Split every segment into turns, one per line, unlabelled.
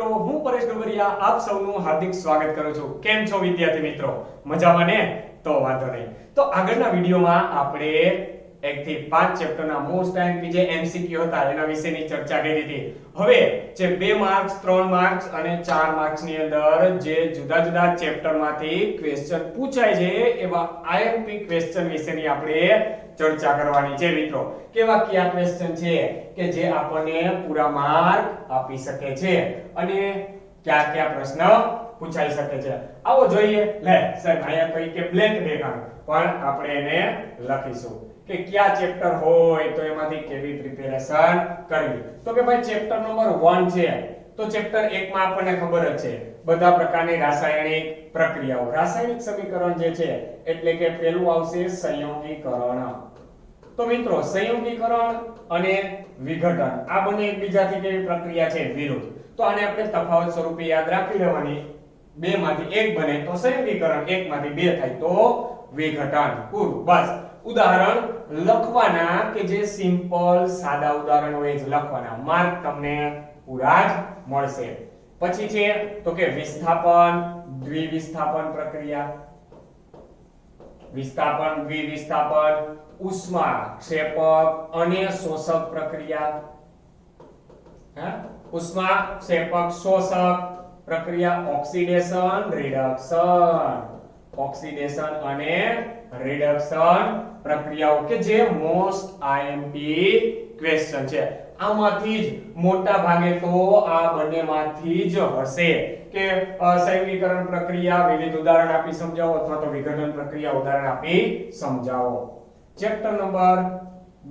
મિત્રો, હું પરેશ ડુબરિયા આપ સૌનું હાર્દિક સ્વાગત કરું છું. કેમ છો વિદ્યાર્થી મિત્રો? મજામાં ને? તો વાંધો નહીં. તો આગળના વિડિયોમાં આપણે 1 થી 5 ચેપ્ટરના મોસ્ટ આઈએમપી જે એમસીક્યુ હતા એના વિશેની ચર્ચા કરી હતી. હવે જે 2 માર્ક્સ, 3 માર્ક્સ અને 4 માર્ક્સની અંદર જે જુદા જુદા ચેપ્ટરમાંથી ક્વેશ્ચન પૂછાય છે એવા આઈએમપી ક્વેશ્ચન વિશેની આપણે ચર્ચા કરવાની છે મિત્રો. કેવા કયા ક્વેશ્ચન છે કે જે આપણને પૂરા માર્ક આપી શકે છે અને કયા કયા પ્રશ્ન પૂછાઈ શકે છે. આવો જોઈએ. લે સાહેબ અહીંયા તો કે બ્લેન્ક દેખાણ પણ આપણે એને લખીશું કે કયા ચેપ્ટર હોય તો એમાંથી કેવી પ્રિપેરેશન કરવી. તો કે ભાઈ ચેપ્ટર નંબર 1 છે તો ચેપ્ટર 1 માં આપણને ખબર જ છે બધા પ્રકારની રાસાયણિક પ્રક્રિયાઓ. રાસાયણિક સમીકરણ જે છે એટલે કે પહેલું આવશે સંયોગીકરણ. તો મિત્રો સંયોગીકરણ અને વિઘટન આ બંને એકબીજાથી કેવી પ્રક્રિયા છે? વિરુદ્ધ. તો આને આપણે તફાવત સ્વરૂપે યાદ રાખી લેવાની. બે માંથી એક બને તો સંયોગીકરણ, એક માંથી બે થાય તો વિઘટન. પૂરું. બસ ઉદાહરણ લખવાના કે જે સિમ્પલ સાદા ઉદાહરણ હોય જ લખવાના. માર્ક તમને પૂરા જ મળશે. પછી છે તો કે વિસ્થાપન, દ્વિવિસ્થાપન પ્રક્રિયા, વિસ્થાપન, દ્વિવિસ્થાપન, ઉષ્મા ક્ષેપક અને શોષક પ્રક્રિયા. ઉષ્મા ક્ષેપક શોષક પ્રક્રિયા, ઓક્સિડેશન રિડક્શન, ઓક્સિડેશન અને રિડક્શન પ્રક્રિયાઓ કે જે મોસ્ટ આઈએમપી ક્વેશ્ચન છે. આમાંથી જ મોટા ભાગે તો આ બંનેમાંથી જ હશે કે સંયોગીકરણ પ્રક્રિયા વિવિધ ઉદાહરણ આપી સમજાવો અથવા તો વિઘટન પ્રક્રિયા ઉદાહરણ આપી સમજાવો. ચેપ્ટર નંબર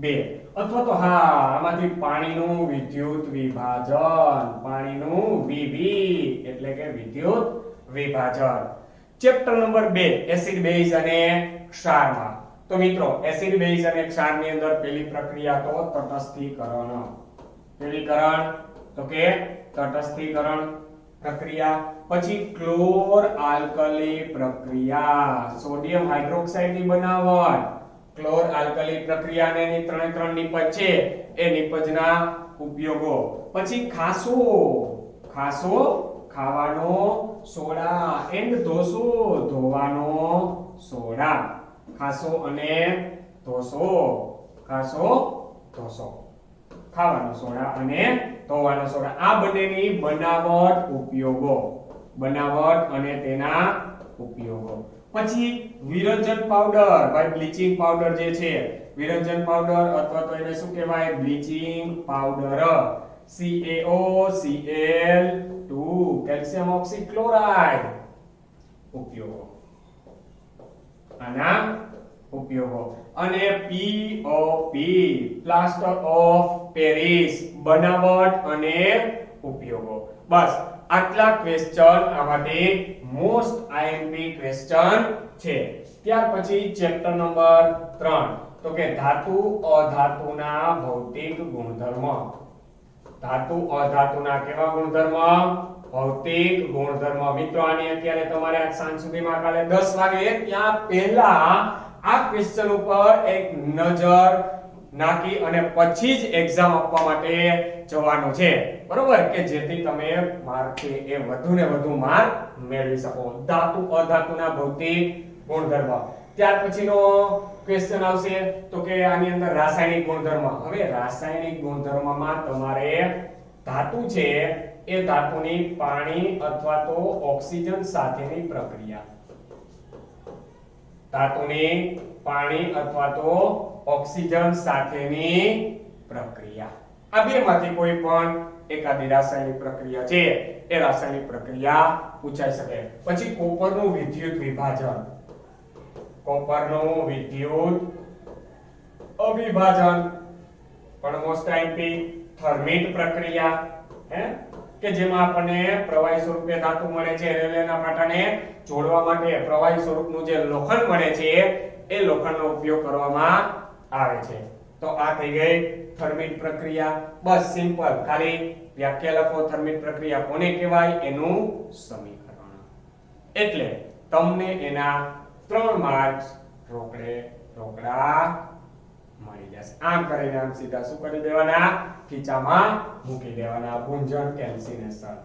2 અથવા તો આમાંથી પાણીનું વિદ્યુત વિભાજન, પાણીનું વિવિ એટલે કે વિદ્યુત વિભાજન. ચેપ્ટર નંબર 2 એસિડ બેઝ અને ક્ષારમાં. તો મિત્રો એસિડ બેઝ અને ક્ષારની અંદર પહેલી પ્રક્રિયા તો તટસ્થીકરણ. પહેલીકરણ તો કે તટસ્થીકરણ પ્રક્રિયા. પછી ક્લોર આલ્કલી પ્રક્રિયા, સોડિયમ હાઇડ્રોક્સાઇડ ની બનાવટ. ક્લોર આલ્કલી પ્રક્રિયા અને એની ત્રણ નિપજ છે એ નિપજના ઉપયોગો. પછી ખાસો, ખાસો ખાવાનો સોડા એન્ડ ધોસો, ધોવાનો સોડા. ખાસો અને ધોસો, ખાસો ધોસો, ખાવાનો સોડા અને ધોવાનો સોડા. આ બંનેની બનાવટ, ઉપયોગો. બનાવટ અને તેના ઉપયોગો. પછી વિરંજન પાવડર, ભાઈ બ્લીચિંગ પાવડર જે છે વિરંજન પાવડર અથવા તો એને શું કહેવાય? Bleaching powder. CaO, Cl2 calcium oxychloride. ઉપયોગો, આના ઉપયોગો. અને POP પ્લાસ્ટર ઓફ પેરિસ, બનાવટ અને ઉપયોગો. બસ આટલા ક્વેશ્ચન આમાંથી મોસ્ટ આઈએમપી ક્વેશ્ચન છે. ત્યાર પછી ચેપ્ટર નંબર 3 તો કે ધાતુ અધાતુના ભૌતિક ગુણધર્મ. ધાતુ અધાતુના કેવા ગુણધર્મ? ભૌતિક ગુણધર્મ. મિત્રો આની અત્યારે તમારે આજ સાંજ સુધીમાં કાલે 10 વાગે ત્યાં પહેલા આ ક્વેશ્ચન ઉપર એક નજર નાખી અને પછી જ એક્ઝામ આપવા માટે જવાનું છે. બરોબર કે જેથી તમે માર્ક છે એ વધુ ને વધુ માર્ક મેળવી શકો. ધાતુ અધાતુના ભૌતિક ગુણધર્મ. ત્યાર પછીનો ક્વેશ્ચન આવશે તો કે આની અંદર રાસાયણિક ગુણધર્મ. હવે રાસાયણિક ગુણધર્મમાં તમારે ધાતુ છે એ ધાતુની પાણી અથવા તો ઓક્સિજન સાથેની પ્રક્રિયા. ધાતુની પાણી અથવા તો ઓક્સિજન સાથેની પ્રક્રિયા. આ બેમાંથી કોઈ પણ એકાદી રાસાયણિક પ્રક્રિયા છે એ રાસાયણિક પ્રક્રિયા પૂછાઈ શકે. પછી કોપરનું વિદ્યુત વિભાજન, કોપરનું વિદ્યુત અવિભાજન પણ મોસ્ટ આઈએમપી. થર્મિટ પ્રક્રિયા કે જેમાં આપણને પ્રવાહી સ્વરૂપે ધાતુ મળે છે, રેલવેના પાટાને જોડવા માટે પ્રવાહી સ્વરૂપનું જે લોખંડ મળે છે એ લોખંડનો ઉપયોગ કરવામાં આવે છે. તો આ થઈ ગઈ થર્મિટ પ્રક્રિયા. બસ સિમ્પલ, ખાલી વ્યાખ્યા લખો. થર્મિટ પ્રક્રિયા કોને કહેવાય? એનું સમીકરણ. એટલે તમને એના 3 માર્ક્સ રોકડા મળી જશે. આમ કરીને આમ સીધા શું કરી દેવાના? ખીચામાં મૂકી દેવાના. ગુંજન કેલ્સિનેશન.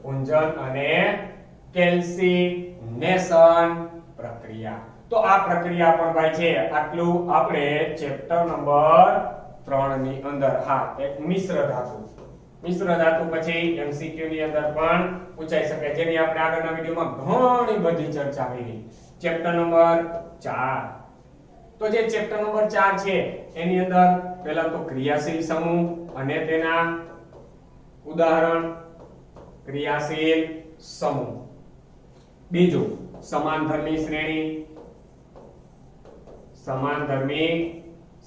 ભૂંજન અને કેલ્સિનેશન પ્રક્રિયા. તો આ પ્રક્રિયા પણ ભાઈ છે આટલું આપણે ચેપ્ટર નંબર 3 ની અંદર. હા, એક મિશ્ર ધાતુ પછી MCQ ની અંદર પણ પૂછાઈ શકે, જેની આપણે આગળના વિડિયોમાં ઘણી બધી ચર્ચા કરી. Chapter number 4. તો જે ચેપ્ટર નંબર 4 છે એની અંદર પહેલા તો ક્રિયાશીલ સમૂહ અને તેના ઉદાહરણ, ક્રિયાશીલ સમૂહ. બીજું સમાનધર્મી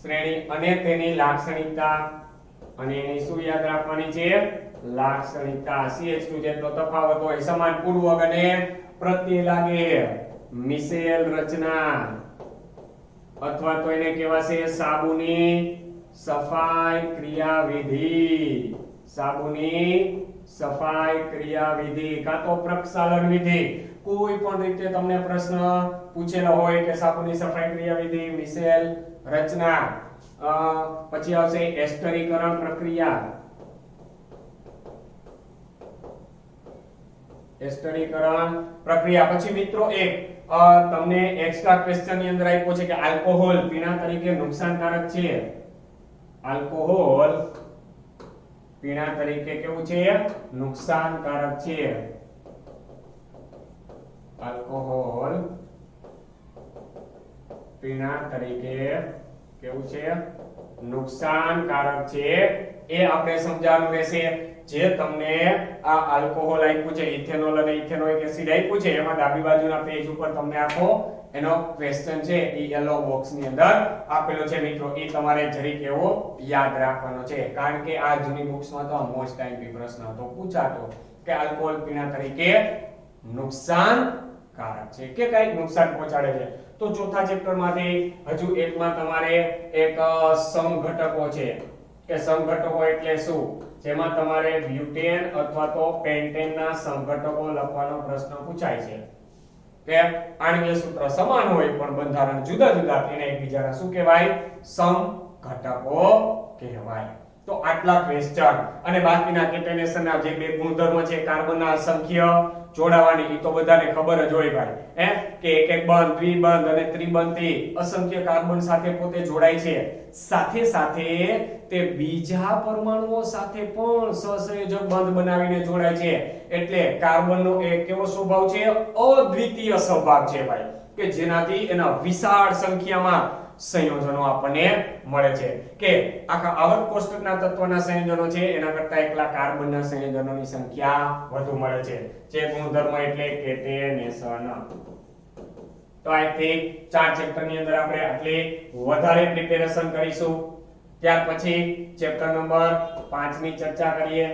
શ્રેણી અને તેની લાક્ષણિકતા, અને એની શું યાદ રાખવાની છે? લાક્ષણિકતા. CH2 જેટલો તફાવત હોય, સમાન પૂર્વક અને પ્રત્યય લાગે. મિશેલ રચના અથવા તો એને કહેવાશે સાબુની સફાઈ ક્રિયાવિધિ કાં તો પ્રક્ષાલન વિધિ. કોઈ પણ રીતે તમને પ્રશ્ન પૂછેલો હોય કે સાબુની સફાઈ ક્રિયાવિધિ, મિશેલ રચના, પછી આવશે એસ્ટરીકરણ પ્રક્રિયા. પછી મિત્રો એક તમને એક્સ્ટ્રા ક્વેશ્ચન ની અંદર આપ્યો છે કે આલ્કોહોલ પીણા તરીકે નુકસાનકારક છે. આલ્કોહોલ પીણા તરીકે કેવું છે? નુકસાનકારક છે. આલ્કોહોલ પીણા તરીકે કેવું છે? નુકસાનકારક છે. એ આપણે સમજાવવાનું રહેશે. જે તમને આ આલ્કોહોલ આપ્યું છે, ઇથેનોલ અને ઇથેનોઇક એસિડ આપ્યું છે, એમાં ડાબી બાજુના પેજ ઉપર તમને આખો એનો ક્વેશ્ચન છે એ યલો બોક્સ ની અંદર આપેલો છે મિત્રો. એ તમારે જરીક એવો યાદ રાખવાનો છે, કારણ કે આ જૂની બુક્સમાં તો મોસ્ટ ટાઈમ પ્રશ્ન હતો પૂછાતો કે આલ્કોહોલ પીણા તરીકે નુકસાનકારક છે કે કઈક નુકસાન પહોંચાડે છે. તો ચોથા ચેપ્ટર માંથી હજુ એકમાં તમારે એક સમઘટકો છે કે સમઘટકો એટલે શું, જેમાં તમારે બ્યુટેન અથવા તો પેન્ટેન ના સમઘટકો લખવાનો પ્રશ્ન પૂછાય છે કે આણ્વીય સૂત્ર સમાન હોય પણ બંધારણ જુદા જુદા, તેને એકબીજાના શું કહેવાય? સમઘટકો કહેવાય. તો આટલા ક્વેશ્ચન અને બાકીના કેટેનેશનના જે બે ગુણધર્મ છે, કાર્બનના અસંખ્ય જોડાવાની, એ તો બધાને ખબર જ હોય ભાઈ, કે એક એક બંધ, દ્વિબંધ અને ત્રિબંધથી અસંખ્ય કાર્બન સાથે પોતે જોડાય છે. સાથે સાથે તે બીજા પરમાણુઓ સાથે પણ સહસંયોજક બંધ બનાવીને જોડાય છે. એટલે કાર્બનનો એક કેવો સ્વભાવ છે? અદ્વિતીય સ્વભાવ છે ભાઈ, કે જેનાથી એના વિશાળ સંખ્યામાં સંયોજનો આપણને મળે છે. કે આખા આવર્ત કોષ્ટકના તત્વના સંયોજનો છે એના કરતા એકલા કાર્બનના સંયોજનોની સંખ્યા વધુ મળે છે. જે ગુણધર્મ એટલે કેટેનેશન. તો આ થી 4 ચેપ્ટર ની અંદર આપણે આટલી વધારે પ્રિપેરેશન કરીશું. ત્યાર પછી ચેપ્ટર નંબર 5 ની ચર્ચા કરીએ.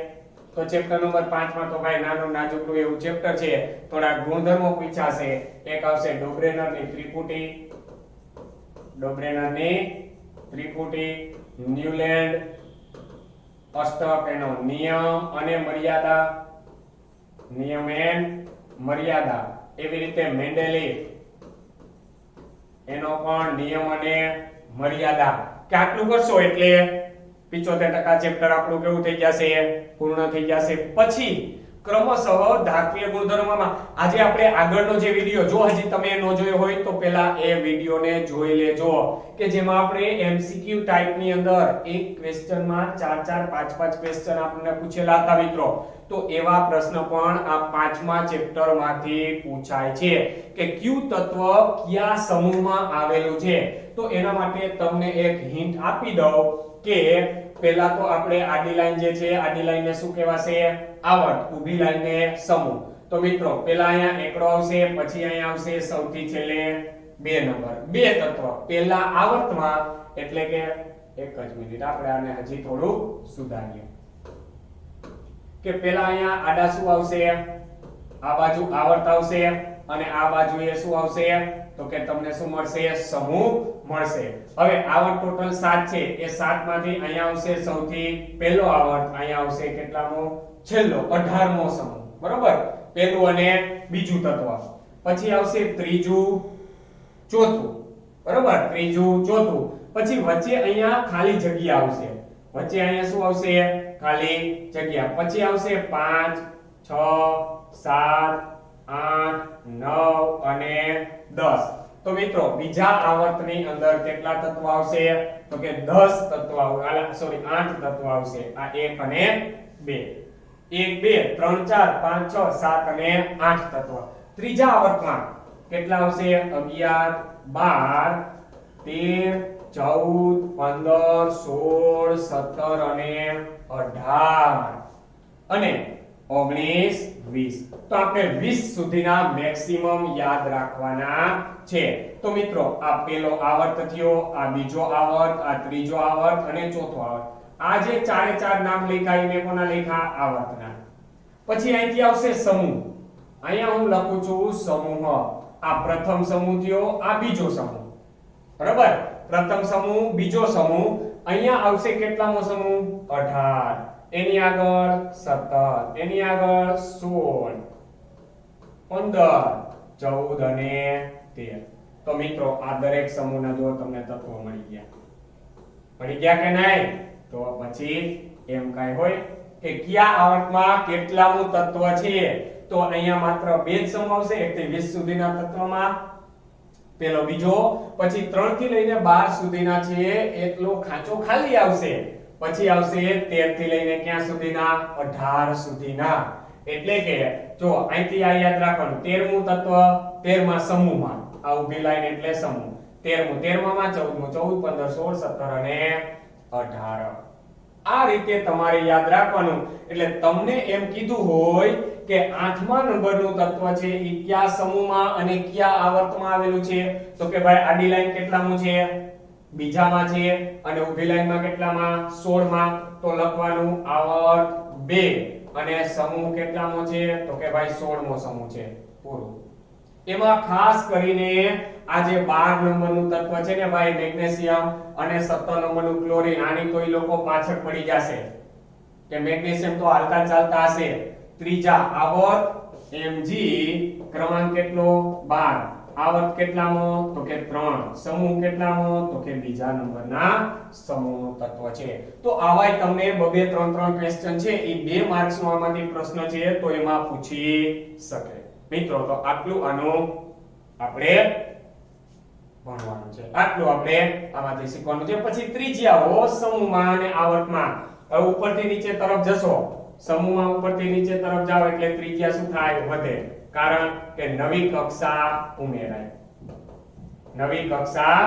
તો ચેપ્ટર નંબર 5 માં તો ભાઈ નાનું નાજુકડું એવું ચેપ્ટર છે. થોડા ગુણધર્મો પૂછાશે. એક આવશે ડોબ્રેનરની ત્રિપુટી, ન્યુલેન્ડ અષ્ટક એનો નિયમ અને મર્યાદા, એવી રીતે મેન્ડેલિફ એનો પણ નિયમ અને મર્યાદા. કે આટલું કરશો એટલે 75% ચેપ્ટર આપણું કેવું થઈ જશે? પૂર્ણ થઈ જશે. પછી ક્રમશઃ ધાત્વિય ગુણધર્મમાં આજે આપણે આગળનો જે વિડિયો, જો હજી તમે ન જોયો હોય તો પહેલા એ વિડિયોને જોઈ લેજો, કે જેમાં આપણે MCQ ટાઈપની અંદર એક ક્વેશ્ચનમાં 4 5 ક્વેશ્ચન આપણને પૂછેલા હતા મિત્રો. તો એવા પ્રશ્ન પણ આ 5મા ચેપ્ટરમાંથી પૂછાય છે કે કયું તત્વ કયા સમૂહમાં આવેલું છે. તો એના માટે તમને એક હિન્ટ આપી દઉં કે પહેલા તો આપણે આડી લાઈન જે છે, આડી લાઈનને શું કહેવાશે? આવર્ત. ઊભી લાઈનને સમૂહ. તો મિત્રો પહેલા અહીંયા એકડો આવશે, પછી અહીંયા આવશે સૌથી છેલ્લે 2 નંબર. બે તત્વ પહેલા આવર્તમાં, એટલે કે એક જ મિનિટ આપણે આને હજી થોડું સુધારીએ. કે પહેલા અહીંયા આડા શું આવશે? આ બાજુ આવર્ત આવશે અને આ બાજુએ શું આવશે? તો કે તમને શું મળશે? સમૂહ મળશે. હવે આવર્ત ટોટલ 7 છે. એ 7 માંથી અહીંયા આવશે સૌથી પહેલો આવર્ત, અહીંયા આવશે કેટલામો? છેલ્લો, 18મો સમૂહ. બરોબર? પહેલું અને બીજું તત્વ. પછી આવશે ત્રીજું, ચોથું. બરોબર? ત્રીજું, ચોથું. પછી વચ્ચે અહીંયા ખાલી જગ્યા આવશે. વચ્ચે અહીંયા શું આવશે? ખાલી જગ્યા. પછી આવશે 5, 6 7 8 9 અને 10. તો મિત્રો બીજા આવર્તની અંદર કેટલા તત્વો આવશે? તો કે 10 તત્વો સોરી 8 તત્વો આવશે. આ 1 અને 2, 1 2 3 4 5 6 7 અને 8 તત્વો. ત્રીજા આવર્તમાં કેટલા આવશે? 11 12 13 14 15 16 17 અને 18 અને 19 20. તો આપણે 20 સુધીના મેક્સિમમ યાદ રાખવાના છે. તો મિત્રો આ પહેલો આવર્ત થયો, આ બીજો આવર્ત, આ ત્રીજો આવર્ત અને ચોથો આવર્ત. આ જે ચારે ચાર નામ લખ્યા એ કોના લખ્યા? આવર્તના. પછી અહીંથી આવશે સમૂહ. અહીંયા હું લખું છું સમૂહ. આ પ્રથમ સમૂહ થયો, આ બીજો સમૂહ. બરાબર? પ્રથમ સમૂહ, બીજો સમૂહ. અહીંયા આવશે કેટલામો સમૂહ? 18. એની આગળ 17, એની આગળ 16, 15, 14 અને 13. તો મિત્રો આ દરેક સમૂહના જો તમને તત્વો મળી ગયા. મળી ગયા કે નહીં? તો પછી એમ કાઈ હોય કે કયા આવર્તમાં કેટલામું તત્વ છે? તો અહીંયા માત્ર બે જ સમૂહ આવશે 1 થી 20 સુધીના તત્વમાં. પેલો બીજો, પછી 3 થી લઈને 12 સુધીના છે એટલો ખાંચો ખાલી આવશે. પછી આવશે 13 થી લઈને ક્યાં સુધીના? 18 સુધીના. એટલે કે જો અહીંથી આ યાદ રાખવાનું 13મું તત્વ 13મા સમૂહમાં. આ ઊભી લાઈન એટલે સમૂહ. 13મું 13માં 14મું 14 15 16 17 અને 18. આ રીતે તમારે યાદ રાખવાનું. એટલે તમને એમ કીધું હોય કે 8મા નંબરનું તત્વ છે એ કયા સમૂહમાં અને કયા આવર્તમાં આવેલું છે? તો કે ભાઈ આડી લાઈન કેટલામું છે? બીજામાં છે. અને ઊભી લાઈનમાં કેટલામાં? 16માં. તો લખવાનું આવર્ત 2 અને સમૂહ કેટલામો છે? તો કે ભાઈ 16મો સમૂહ છે. પૂરું. એમાં ખાસ કરીને આ જે 12 નંબરનું તત્વ છે ને ભાઈ મેગ્નેશિયમ અને 17 નંબરનું ક્લોરીન, આની કોઈ લોકો પાછળ પડી જશે કે મેગ્નેશિયમ તો હાલતા ચાલતા હશે. ત્રીજા આવર્ત Mg ક્રમાંક કેટલો? 12. આવર્ત કેટલામો? તો કે 3. સમૂહ કેટલામો? તો કે બીજા નંબરના સમૂહનું તત્વ છે. તો આવાય તમને 2 3 ક્વેશ્ચન છે એ 2 માર્ક્સ નો આમાંથી પ્રશ્ન છે તો એમાં પૂછી શકે. મિત્રો તો આટલું આનું આપણે ભણવાનું છે. આટલું આપણે આમાંથી શીખવાનું છે. પછી ત્રિજ્યાઓ સમૂહમાં અને આવર્તમાં. હવે ઉપરથી નીચે તરફ જશો. સમૂહમાં ઉપરથી નીચે તરફ જાઓ એટલે ત્રિજ્યા શું થાય? વધે. કારણ કે નવી કક્ષા ઉમેરાય. નવી કક્ષા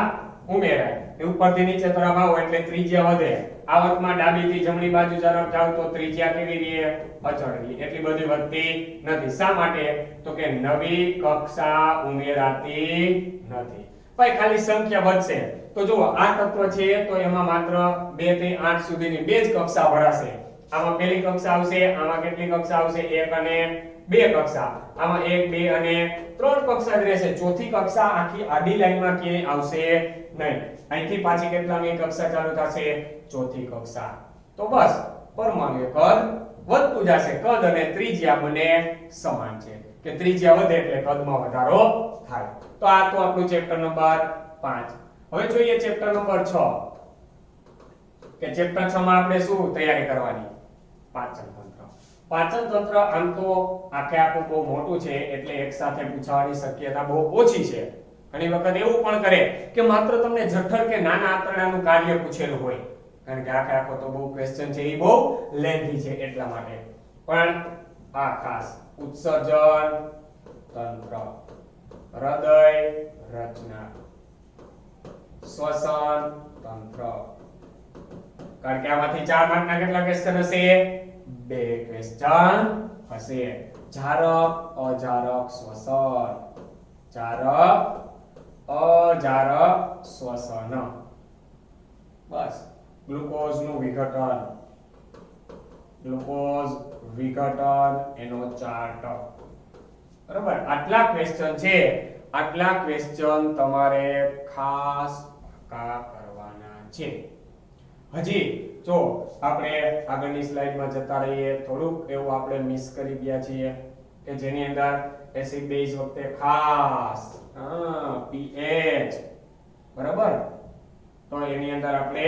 ઉમેરાય. ઉપરથી નીચે તરફ આવો એટલે ત્રિજ્યા વધે. આવર્તમાં ડાબીથી જમણી બાજુ તરફ જાવ તો ત્રિજ્યા કેવી રહે? અચળ રહે. એટલી બધી વધતી નથી. શા માટે? તો કે નવી કક્ષા ઉમેરાતી નથી. ભાઈ ખાલી સંખ્યા વધશે. તો જુઓ આ તત્વ છે તો એમાં માત્ર 2 થી 8 સુધીની બે જ કક્ષા ભરાશે. આમાં પહેલી કક્ષા આવશે, આમાં કેટલી કક્ષા આવશે? 1 અને 2 કક્ષા. આમાં 1 2 અને 3 કક્ષા જ રહેશે. ચોથી કક્ષા આખી આડી લાઈનમાં ક્યાંય આવશે નહીં. અહીંથી પાછી કેટલામી કક્ષા ચાલુ થશે? ચોથી કક્ષા. તો બસ પરમાણુ કદ વધતું જશે. કદ અને ત્રિજ્યા બંને સમાન છે કે ત્રિજ્યા વધે એટલે કદમાં વધારો થાય. તો આ તો આપણું ચેપ્ટર નંબર 5. હવે જોઈએ ચેપ્ટર નંબર 6 કે ચેપ્ટર 6 માં આપણે શું તૈયારી કરવાની? પાચન તંત્ર. પાચન તંત્ર આમ તો આખું બહુ મોટું છે એટલે એક સાથે પૂછવાની શક્યતા બહુ ઓછી છે. ઘણી વખત એવું પણ કરે કે માત્ર તમને જઠર કે નાના આંતરડાનું કાર્ય પૂછેલું હોય. કારણ કે આખો તો બહુ ક્વેશ્ચન છે એ બહુ લેન્થી છે એટલા માટે. પણ આ ખાસ ઉત્સર્જન તંત્ર, હૃદય રચના, શ્વસન તંત્ર. કારણ કે આમાંથી 4 માર્કના કેટલા ક્વેશ્ચન હશે? 2 ક્વેશ્ચન હશે. જારક અજારક શ્વસન, જારક અજારક શ્વસન. બસ ગ્લુકોઝ નું વિઘટન, ગ્લુકોઝ વિઘટન એનો ચાર્ટ. બરાબર? આટલા ક્વેશ્ચન છે. આટલા ક્વેશ્ચન તમારે ખાસ પાકા કરવાના છે. હજી જો આપણે આગળની સ્લાઇડમાં જતા રહીએ. થોડુંક એવું આપણે મિસ કરી ગયા છીએ કે જેની અંદર એસિડ બેઝ વખતે ખાસ pH. બરાબર? તો એની અંદર આપણે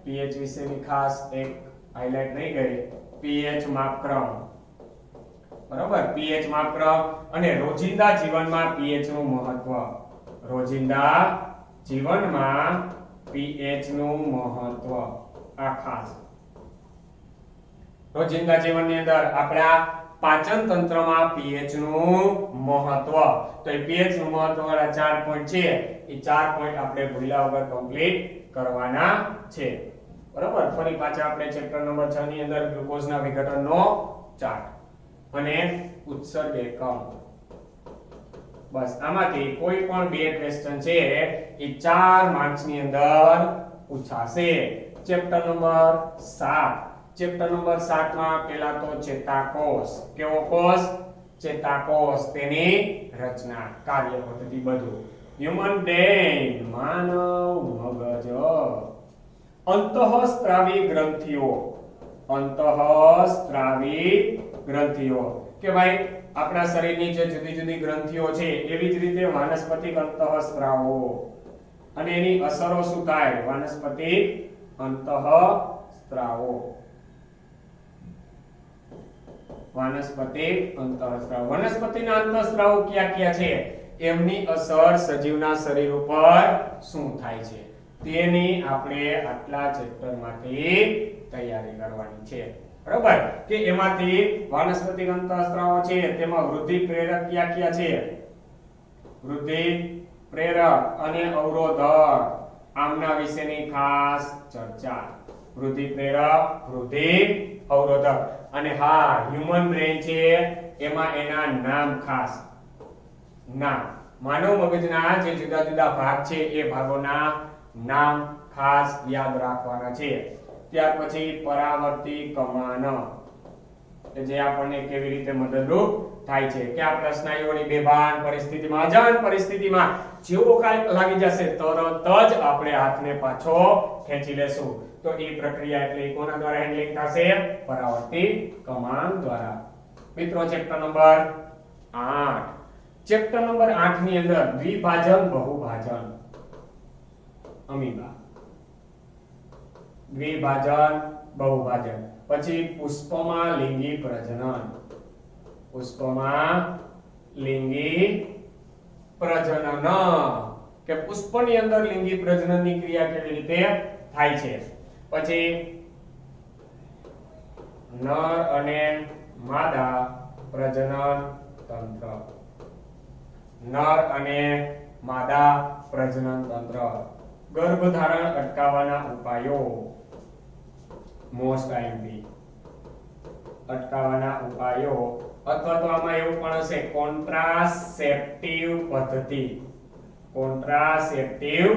pH વિશેની ખાસ એક હાઇલાઇટ નહીં કરી. pH માપક્રમ. બરાબર, pH માપક અને રોજિંદા જીવનમાં pH નું મહત્વ. રોજિંદા જીવનમાં pH નું મહત્વ આ ખાસ. રોજિંદા જીવનની અંદર આપણા પાચન તંત્રમાં pH નું મહત્વ. તો એ pH નું મહત્વ વાળા 4 પોઈન્ટ છે, એ 4 પોઈન્ટ આપણે ભૂલ્યા વગર કમ્પ્લીટ કરવાના છે. બરાબર, ફરી પાછા આપણે ચેપ્ટર નંબર 6 ની અંદર ગ્લુકોઝના વિઘટનનો ચાર્ટ અને ઉત્સર્ગ એકમ. બસ આમાંથી કોઈ પણ બે ક્વેશ્ચન છે એ 4 માર્ક્સ ની અંદર પૂછાશે. Chapter number 7. ચેપ્ટર નંબર 7 માં પહેલા તો ચેતાકોષ. કેવો કોષ? ચેતાકોષ. તેની રચના, કાર્ય પદ્ધતિ બધું. હ્યુમન બ્રેન, માનવ મગજ. અંતઃસ્ત્રાવી ગ્રંથિઓ. અંતઃસ્ત્રાવી ગ્રંથિઓ કે ભાઈ આપણા શરીરની જે જુદી જુદી ગ્રંથિઓ છે એવી જ રીતે વાનસ્પતિક અંતઃસ્ત્રાવો અને એની અસરો શું થાય? વાનસ્પતિક અંતઃસ્ત્રાવો. વાનસ્પતિક અંતઃસ્ત્રાવ. વનસ્પતિના અંતઃસ્ત્રાવો કયા કયા છે? એમની અસર સજીવના શરીર ઉપર શું થાય છે તેની આપણે આટલા ચેપ્ટરમાંથી તૈયારી કરવાની છે. બરાબર, કે એમાંથી વાનસ્પતિક અંતઃસ્ત્રાવો છે તેમાં વૃદ્ધિ પ્રેરક કયા કયા છે? વૃદ્ધિ પ્રેરક અને અવરોધક, આમના વિશેની ખાસ ચર્ચા. વૃદ્ધિ પ્રેરક, વૃદ્ધિ અવરોધક. અને હા, હ્યુમન બ્રેન છે એમાં એના નામ ખાસ. નામ, માનવ મગજના જે જુદા જુદા ભાગ છે એ ભાગોના નામ ખાસ યાદ રાખવાના છે. ત્યાર પછી પરાવર્તી કમાન, જે આપણને કેવી રીતે મદદરૂપ થાય છે કે આપણા સ્નાયુઓની બેભાન પરિસ્થિતિમાં, અજાણ પરિસ્થિતિમાં જેવો કાંઈક લાગી જશે તરત જ આપણે હાથને પાછો ખેંચી લેશું. તો એ પ્રક્રિયા એટલે કોના દ્વારા હેન્ડલિંગ થશે? પરાવર્તી કમાન દ્વારા. મિત્રો, ચેપ્ટર નંબર 8. ચેપ્ટર નંબર 8 ની અંદર દ્વિભાજન બહુભાજન. અમીબા, દ્વિભાજન બહુભાજન. પછી પુષ્પમાં લિંગી પ્રજનન. પુષ્પમાં લિંગી પ્રજનન કે પુષ્પની અંદર લિંગી પ્રજનનની ક્રિયા કેવી રીતે થાય છે. પછી નર અને માદા પ્રજનન તંત્ર. નર અને માદા પ્રજનન તંત્ર. ગર્ભધારણ અટકાવવાના ઉપાયો. Most IMP. અટકાવવાના ઉપાયો અથવા તો આમાં એવું પણ હશે કોન્ટ્રાસેપ્ટિવ પદ્ધતિ. કોન્ટ્રાસેપ્ટિવ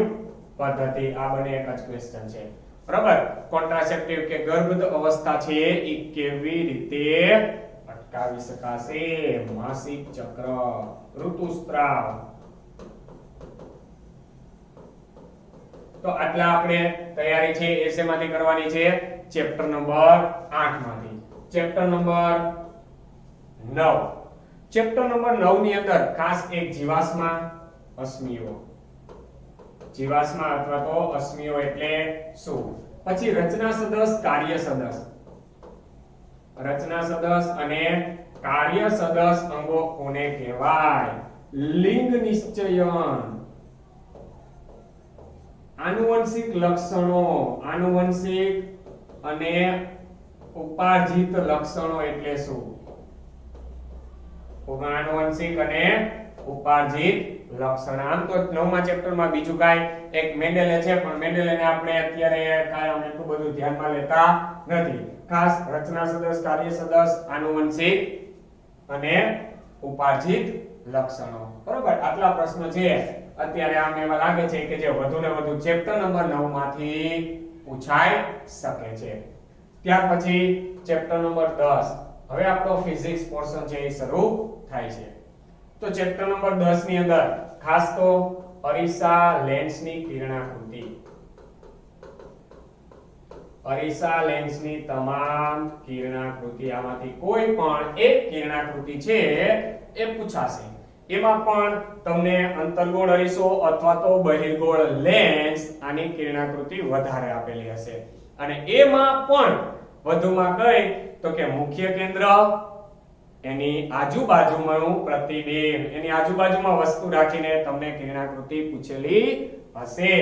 પદ્ધતિ. આ બંને એક જ ક્વેશ્ચન છે. બરાબર, કોન્ટ્રાસેપ્ટિવ કે ગર્ભ અવસ્થા છે એ કેવી રીતે અટકાવી શકાશે? માસિક ચક્ર, ઋતુસ્રાવ. તો આટલા આપણે તૈયારી છે એ શેમાંથી કરવાની છે? ચેપ્ટર નંબર 8 માંથી. Chapter number 9. ચેપ્ટર નંબર 9 ની અંદર ખાસ એક જીવાશ્મા, અશ્મિઓ. જીવાશ્મા અથવા તો અશ્મિઓ એટલે શું? પછી રચના સદસ, કાર્ય સદસ. રચના સદસ અને કાર્ય સદસ અંગો કોને કહેવાય? લિંગ નિશ્ચયન. આનુવંશિક લક્ષણો. આનુવંશિક અને ઉપાર્જિત લક્ષણો એટલે શું? આનુવંશિક અને ઉપાર્જિત લક્ષણ. આમ તો 9મા ચેપ્ટરમાં બીજું કાંઈ એક મેન્ડેલે છે, પણ મેન્ડેલેને આપણે અત્યારે કાંઈ એટલું બધું ધ્યાનમાં લેતા નથી. ખાસ રચના સદસ, કાર્ય સદસ, આનુવંશિક અને ઉપાર્જિત લક્ષણો. બરોબર, આટલા પ્રશ્નો છે અત્યારે આમ એવા લાગે છે કે જે વધુ ને વધુ ચેપ્ટર નંબર 9 માંથી પૂછાઈ શકે છે. ત્યાર પછી ચેપ્ટર નંબર 10. હવે આપણો ફિઝિક્સ પોર્શન છે એ શરૂ થાય છે. તો ચેપ્ટર નંબર 10 ની અંદર ખાસ તો અરીસા લેન્સની કિરણાકૃતિ. અરીસા લેન્સની તમામ કિરણાકૃતિ, આમાંથી કોઈ પણ એક કિરણાકૃતિ છે એ પૂછાશે. એમાં પણ તમને અંતર્ગોળ અરીસો અથવા તો બહિર્ગોળ લેન્સ આની કિરણાકૃતિ વધારે આપેલી હશે. અને એમાં પણ વધુમાં કઈ તો કે મુખ્ય કેન્દ્ર, એની આજુબાજુમાંનું પ્રતિબિંબ, એની આજુબાજુમાં વસ્તુ રાખીને તમને કિરણાકૃતિ પૂછેલી હશે.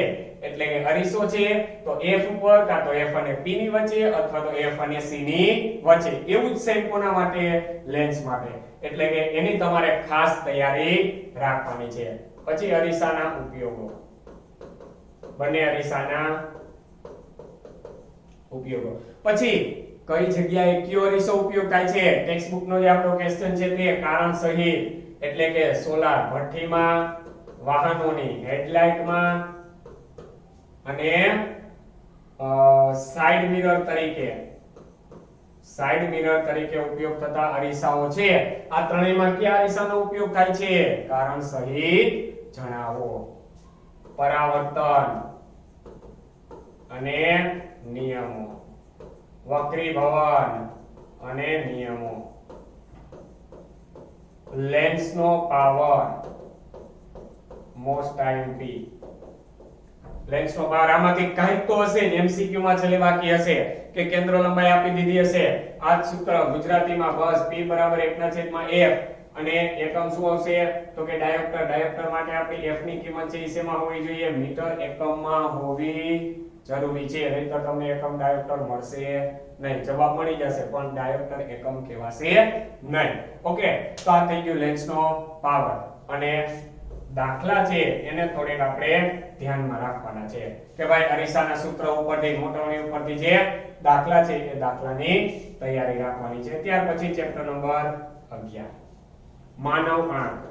એટલે કે અરીસો છે તો F ઉપર કાં તો F અને P ની વચ્ચે અથવા તો F અને C ની વચ્ચે. એવું જ સેમ કોના માટે? લેન્સ માટે. એટલે કે એની તમારે ખાસ તૈયારી રાખવાની છે. પછી અરીસાના ઉપયોગો, બંને અરીસાના ઉપયોગો. પછી કઈ જગ્યાએ કયો અરીસો ઉપયોગ થાય છે? ટેક્સ્ટ બુક નો જે આપણો ક્વેશ્ચન છે તે કારણ સહિત, એટલે કે સોલાર ભઠ્ઠીમાં, વાહનોની હેડલાઇટમાં અને સાઇડ મિરર તરીકે ઉપયોગ થતા અરીસાઓ છે. આ ત્રણેયમાં કયા અરીસાનો ઉપયોગ થાય છે? કારણ સહિત જણાવો. પરાવર્તન અને નિયમો, વક્રીભવન અને નિયમો, લેન્સનો પાવર, મોસ્ટ આઈએમપી. લેન્સનો પાવર આમાંથી કંઈક તો હશે ને, એમસીક્યુ માં છેલ્લે બાકી હશે કે કેન્દ્ર લંબાઈ આપી દીધી હશે. આ સૂત્ર ગુજરાતીમાં બસ P = 1/f અને એકમ શું આવશે? તો કે ડાયોપ્ટર. ડાયોપ્ટર માટે આપણી f ની કિંમત છે શેમાં હોવી જોઈએ? મીટર એકમમાં હોવી જરૂરી છે. નહીંતર તમને એકમ ડાયોપ્ટર મળશે નહીં. જવાબ મળી જશે પણ ડાયોપ્ટર એકમ કહેવાશે નહીં. ઓકે, તો આ થઈ ગયું લેન્સનો પાવર. અને દાખલા છે એને થોડેક આપણે ધ્યાનમાં રાખવાના છે કે ભાઈ અરીસાના સૂત્ર ઉપરથી, મોટવણી ઉપરથી જે દાખલા છે એ દાખલાની તૈયારી રાખવાની છે. ત્યાર પછી ચેપ્ટર નંબર 11, માનવ આંખ.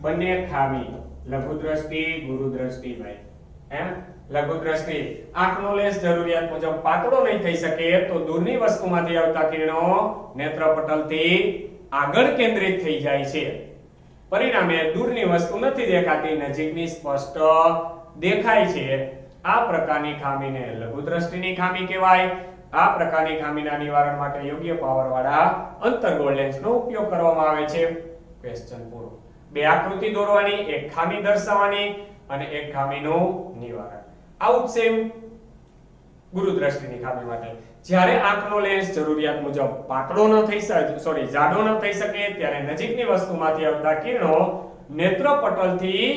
બંને ખામી, લઘુ દ્રષ્ટિ, ગુરુ દ્રષ્ટિ. ભાઈ લઘુ દ્રષ્ટિ, આંખનો લેન્સ જરૂરિયાત મુજબ પાતળો નહીં થઈ શકે તો દૂરની વસ્તુમાંથી આવતા કિરણો નેત્રપટલથી આગળ કેન્દ્રિત થઈ જાય છે. પરિણામે દૂરની વસ્તુ નથી દેખાતી, નજીકની સ્પષ્ટ દેખાય છે. આ પ્રકારની ખામીને લઘુ દ્રષ્ટિની ખામી કહેવાય. આ પ્રકારની ખામીના નિવારણ માટે યોગ્ય પાવર વાળા અંતર્ગોળ લેન્સનો ઉપયોગ કરવામાં આવે છે. ક્વેશ્ચન પૂરો. બે આકૃતિ દોરવાની, એક ખામી દર્શાવવાની અને એક ખામીનું નિવારણ. આવું સેમ ગુરુ દ્રષ્ટિની ખામી માટે. જ્યારે આંખનો લેન્સ જરૂરિયાત મુજબ પાતળો ન થઈ શકે, જાડો ન થઈ શકે ત્યારે નજીકની વસ્તુમાંથી આવતા કિરણો નેત્રપટલથી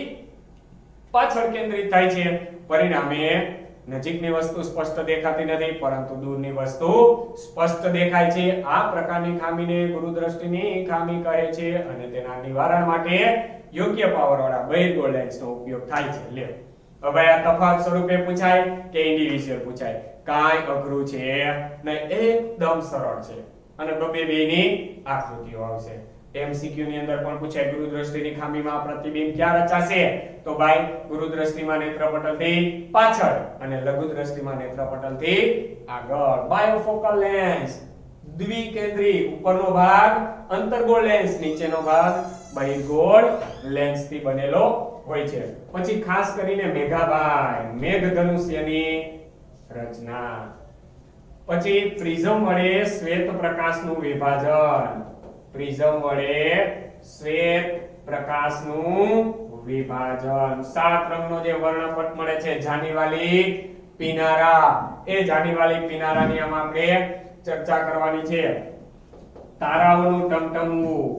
પાછળ કેન્દ્રિત થાય છે. પરિણામે નજીકની વસ્તુ સ્પષ્ટ દેખાતી નથી પરંતુ દૂરની વસ્તુ સ્પષ્ટ દેખાય છે. આ પ્રકારની ખામીને ગુરુ દ્રષ્ટિની ખામી કહે છે અને તેના નિવારણ માટે યોગ્ય પાવર વાળા બહિર્ગોળ લેન્સનો ઉપયોગ થાય છે. લ્યો હવે આ તફાવત સ્વરૂપે પૂછાય કે ઇન્ડિવિડ્યુઅલ પૂછાય? કાંઈ અઘરું છે નહીં, એકદમ સરળ છે. અને બેની આકૃતિઓ આવશે. એમસીક્યુ ની અંદર પણ પૂછાય ગુરુ દ્રષ્ટિની ખામીમાં પ્રતિબિંબ ક્યાં રચાશે? તો ભાઈ ગુરુ દ્રષ્ટિમાં નેત્રપટલથી પાછળ અને લઘુ દ્રષ્ટિમાં નેત્રપટલથી આગળ. બાયોફોકલ લેન્સ દ્વિકેન્દ્રી, ઉપરનો ભાગ અંતર્ગોળ લેન્સ, નીચેનો ભાગ બહિર્ગોળ લેન્સથી બનેલો હોય છે. પછી ખાસ કરીને મેઘાભાઈ, મેઘધનુષ્યની રચના. પછી પ્રિઝમ વડે શ્વેત પ્રકાશનું વિભાજન. પ્રિઝમ વડે શ્વેત પ્રકાશનું વિભાજન. 7 રંગનો જે વર્ણપટ મળે છે, જાનીવાલી પીનારા, એ જાનીવાલી પીનારાની આમાં આપણે ચર્ચા કરવાની છે. તારાઓનું ટમટમવું,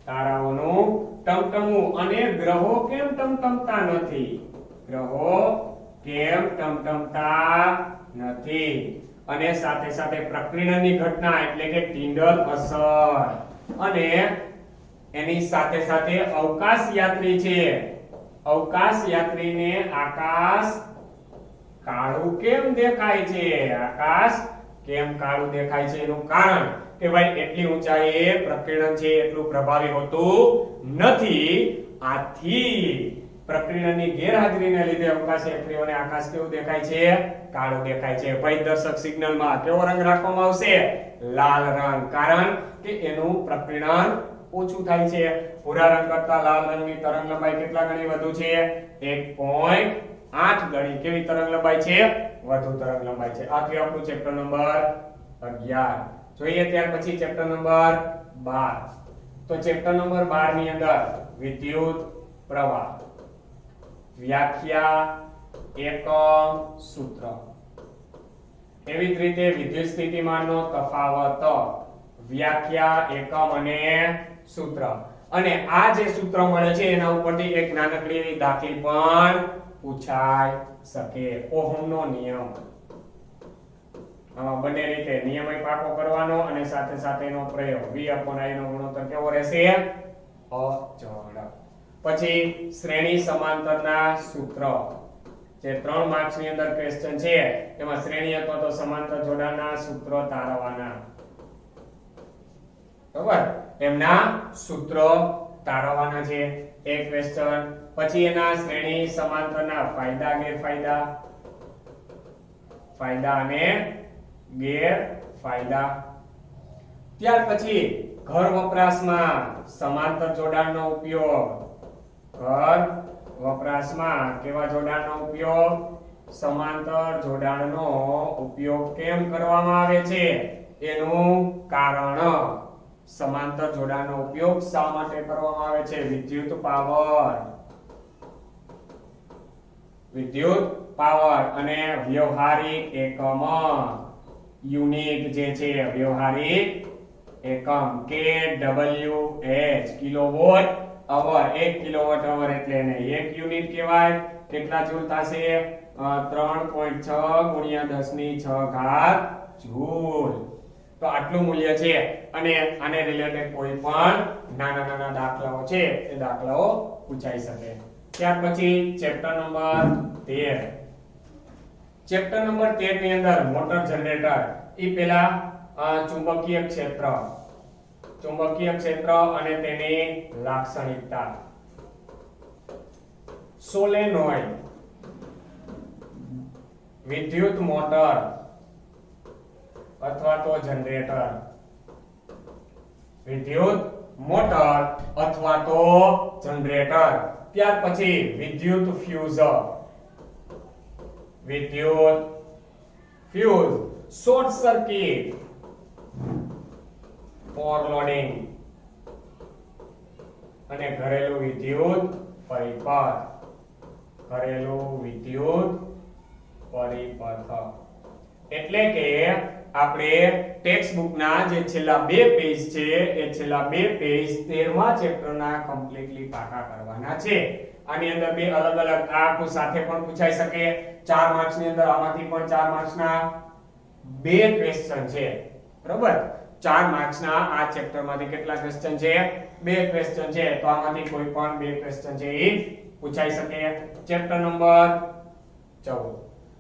તારાઓનું ટમટમવું. અને ગ્રહો કેમ ટમટમતા નથી? ગ્રહો કેમ ટમટમતા નથી? અને સાથે સાથે પ્રકીર્ણનની ઘટના એટલે કે ટિન્ડલ અસર. અને એની સાથે સાથે અવકાશ યાત્રી છે, અવકાશ યાત્રીને આકાશ કાળું કેમ દેખાય છે? આકાશ કેમ કાળું દેખાય છે? એનું કારણ કે ભાઈ એટલી ઊંચાઈએ પ્રકીર્ણન છે એટલું પ્રભાવી હોતું નથી. આથી પ્રકીર્ણનની ગેરહાજરીને લીધે અવકાશ યાત્રીઓને આકાશ કેવું દેખાય છે? કાળું દેખાય છે. ભય દર્શક સિગ્નલમાં કેવો રંગ રાખવામાં આવશે? લાલ રંગ. કારણ કે એનું પ્રકીર્ણન ઓછું થાય છે. ભૂરા રંગ કરતા લાલ રંગની તરંગ લંબાઈ કેટલા ગણી વધુ છે? 1.8 ગણી કેવી તરંગ લંબાઈ છે? વધુ તરંગ લંબાઈ છે. આથી આપણું ચેપ્ટર નંબર 11 જોઈએ. ત્યાર પછી ચેપ્ટર નંબર 12. તો ચેપ્ટર નંબર 12 ની અંદર વિદ્યુત પ્રવાહ, વ્યાખ્યા, એકમ, સૂત્ર. એવી જ રીતે વિદ્યુત સ્થિતિમાનનો તફાવત, વ્યાખ્યા, એકમ અને સૂત્ર. અને આ જે સૂત્ર મળે છે એના ઉપરથી એક નાનકડી એવી દાખલી પણ પૂછાઈ શકે. ઓહમનો નિયમ. બંને રીતે નિયમય પાકો કરવાનો અને સાથે સાથેનો પ્રયોગ. v/i નો ગુણોત્તર કેવો રહેશે? અચળ. પછી શ્રેણી સમાંતરના સૂત્ર. જે 3 માર્ક્સ ની અંદર ક્વેશ્ચન છે એમાં શ્રેણી અથવા તો સમાંતર જોડાણના સૂત્રો તારવવાના. બરાબર? એમના સૂત્રો તારવવાના છે એક ક્વેશ્ચન. પછી એના શ્રેણી સમાંતરના ફાયદા ગેરફાયદા, ફાયદા અને ગેરફાયદા. ત્યાર પછી ઘર વપરાશમાં સમાંતર જોડાણનો ઉપયોગ. ઘર વપરાશમાં કેવા જોડાણનો ઉપયોગ? સમાંતર જોડાણનો ઉપયોગ કેમ કરવામાં આવે છે એનું કારણ. સમાંતર જોડાણનો ઉપયોગ શા માટે કરવામાં આવે છે? વિદ્યુત પાવર, વિદ્યુત પાવર અને વ્યવહારિક એકમ, યુનિટ જે છે વ્યવહારિક એકમ. kWh kilowatt hour. 1 kilowatt hour એટલે એને 1 યુનિટ કહેવાય. કેટલા જૂલ થશે? 3.6 ગુણ્યા 10⁶ જૂલ. તો આટલું મૂલ્ય છે. અને આને રિલેટેડ કોઈ પણ નાના દાખલાઓ છે એ દાખલાઓ પૂછાઈ શકે. ત્યાર પછી ચેપ્ટર નંબર 13. ચેપ્ટર નંબર 13 ની અંદર મોટર જનરેટર. ઈ પેલા ચુંબકીય ક્ષેત્ર, ચુંબકીય ક્ષેત્ર અને તેની લાક્ષણિકતા. સોલેનોઇડ, વિદ્યુત મોટર અથવા તો જનરેટર. વિદ્યુત મોટર અથવા તો જનરેટર. ત્યાર પછી વિદ્યુત ફ્યુઝ, વિદ્યુત ફ્યુઝ. શોર્ટ સર્કિટ, ઓવરલોડિંગ અને ઘરેલું વિદ્યુત પરિપથ, ઘરેલું વિદ્યુત પરિપથ. એટલે કે આપણે ટેક્સ્ટ બુકના જે છેલ્લા 2 પેજ છે એ છેલ્લા 2 પેજ 13મા ચેપ્ટરના કમ્પ્લીટલી પાકા કરવાના છે. આની અંદર બે અલગ અલગ આખું સાથે પણ પૂછાઈ શકે. 4 માર્ક્સ ની અંદર આમાંથી પણ 4 માર્ક્સના 2 ક્વેશ્ચન છે. બરોબર? 4 માર્ક્સના આ ચેપ્ટરમાંથી કેટલા ક્વેશ્ચન છે? 2 ક્વેશ્ચન છે. તો આમાંથી કોઈ પણ 2 ક્વેશ્ચન છે એ પૂછાઈ શકે. Chapter number 14.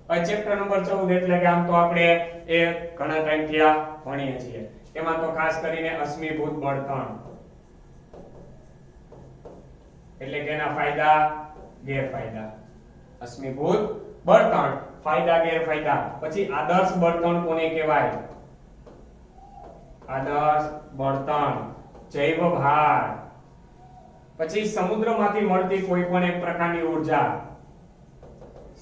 આ ચેપ્ટર નંબર 14 એટલે કે આમ તો આપણે એ ઘણા ટાઈમ થી આ ભણીએ છીએ. એમાં તો ખાસ કરીને અશ્મિભૂત બળતણ એટલે કે એના ફાયદા ગેરફાયદા. અશ્મિભૂત બળતણ, ફાયદા ગેરફાયદા. પછી આદર્શ બળતણ કોને કહેવાય? આદર્શ બળતણ, જૈવ ભાર. પછી સમુદ્રમાંથી મળતી કોઈ પણ એક પ્રકારની ઊર્જા,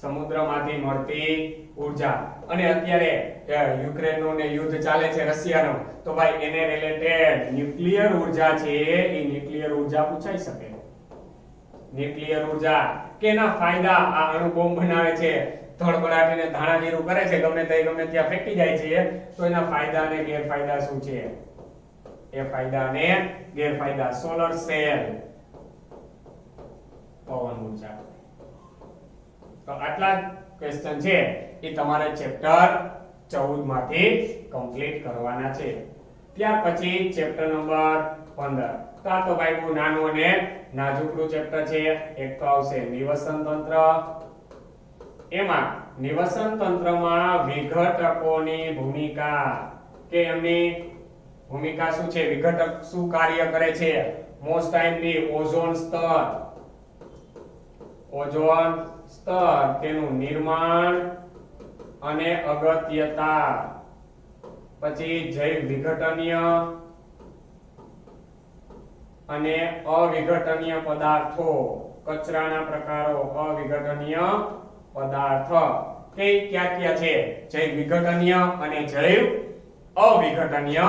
સમુદ્રમાંથી મળતી ઊર્જા. અને અત્યારે યુક્રેનનું ને યુદ્ધ ચાલે છે રશિયાનું, તો ભાઈ એને રિલેટેડ ન્યુક્લિયર ઊર્જા છે એ ન્યુક્લિયર ઊર્જા પૂછાઈ શકે. ન્યુક્લિયર ઊર્જા કે એના ફાયદા. આ અણુ બોમ્બ બનાવે છે, ધડબડાટીને ધાણાજીરું કરે છે, ગમે ત્યાં ફેંકી જાય છે, તો એના ફાયદા અને ગેરફાયદા શું છે? એ ફાયદા અને ગેરફાયદા. સોલર સેલ, પવન ઊર્જા. તો આટલા ક્વેશ્ચન છે એ તમારે ચેપ્ટર 14 માંથી કમ્પ્લીટ કરવાના છે. ત્યાર પછી ચેપ્ટર નંબર 15. તો આ તો ભાઈ બહુ નાનું અને નાજુકડું ચેપ્ટર છે. એક તો આવશે નિવસન તંત્ર. એમાં નિવસન તંત્રમાં વિઘટકોની ભૂમિકા, કે એમની ભૂમિકા શું છે? વિઘટક શું કાર્ય કરે છે? મોસ્ટ ટાઈમલી ઓઝોન સ્તર, ઓઝોન સ્તર, તેનું નિર્માણ અને અગત્યતા. પછી જૈવ વિઘટનીય અને અવિઘટનીય પદાર્થો, કચરાના પ્રકારો, અવિઘટનીય પદાર્થ કે ક્યાં છે? જૈવ વિઘટનીય અને જૈવ અવિઘટનીય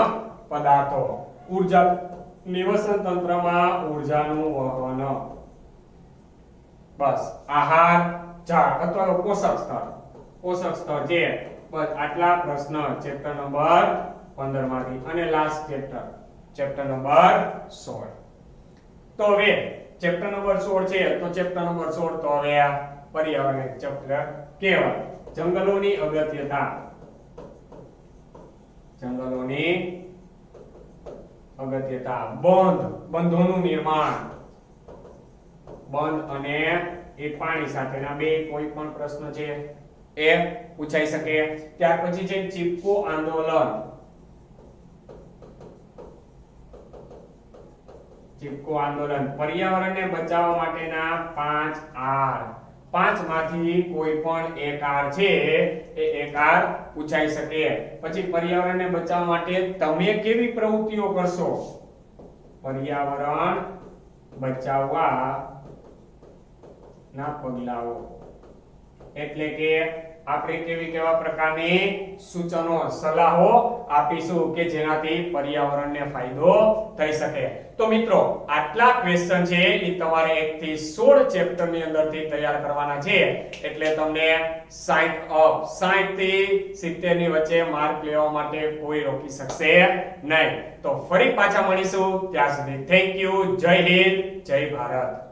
પદાર્થો. ઊર્જા, નિવસન તંત્રમાં ઊર્જાનું વહન. બસ આહાર, ઝાડ અથવા પોષક સ્તર. પોષક સ્તર જે બસ આટલા પ્રશ્ન ચેપ્ટર નંબર 15 માંથી અને લાસ્ટ ચેપ્ટર નંબર 16. તો હવે ચેપ્ટર નંબર 16 છે તો ચેપ્ટર નંબર 16 તો હવે આ પર્યાવરણ ચેપ્ટર કહેવાય. જંગલોની અગત્યતા, જંગલોની અગત્યતા, બંધોનું નિર્માણ, બંધ અને એ પાણી સાથેના બે કોઈ પણ પ્રશ્ન છે એ પૂછાઈ શકે. ત્યાર પછી છે ચીપકો આંદોલન, ચીપકો આંદોલન, પર્યાવરણને બચાવવા માટેના 5 આર, 5 માંથી કોઈ પણ એક આર છે એ એક આર પૂછાઈ શકે. પછી પર્યાવરણને બચાવવા માટે તમે કેવી પ્રવૃત્તિઓ કરશો, પર્યાવરણ બચાવવા ના પગલાઓ, એટલે કે આપણે કેવા પ્રકારની સૂચનો સલાહો આપીશું કે જેનાથી પર્યાવરણને ફાયદો થઈ શકે. તો મિત્રો આટલા ક્વેશ્ચન છે એ તમારે 1 થી 16 ચેપ્ટર ની અંદરથી તૈયાર કરવાના છે, એટલે તમને 60 થી 70 ની વચ્ચે માર્ક લેવા માટે કોઈ રોકી શકશે નહીં. તો ફરી પાછા મળીશું, ત્યાં સુધી થેન્ક યુ. જય હિન્દ, જય ભારત.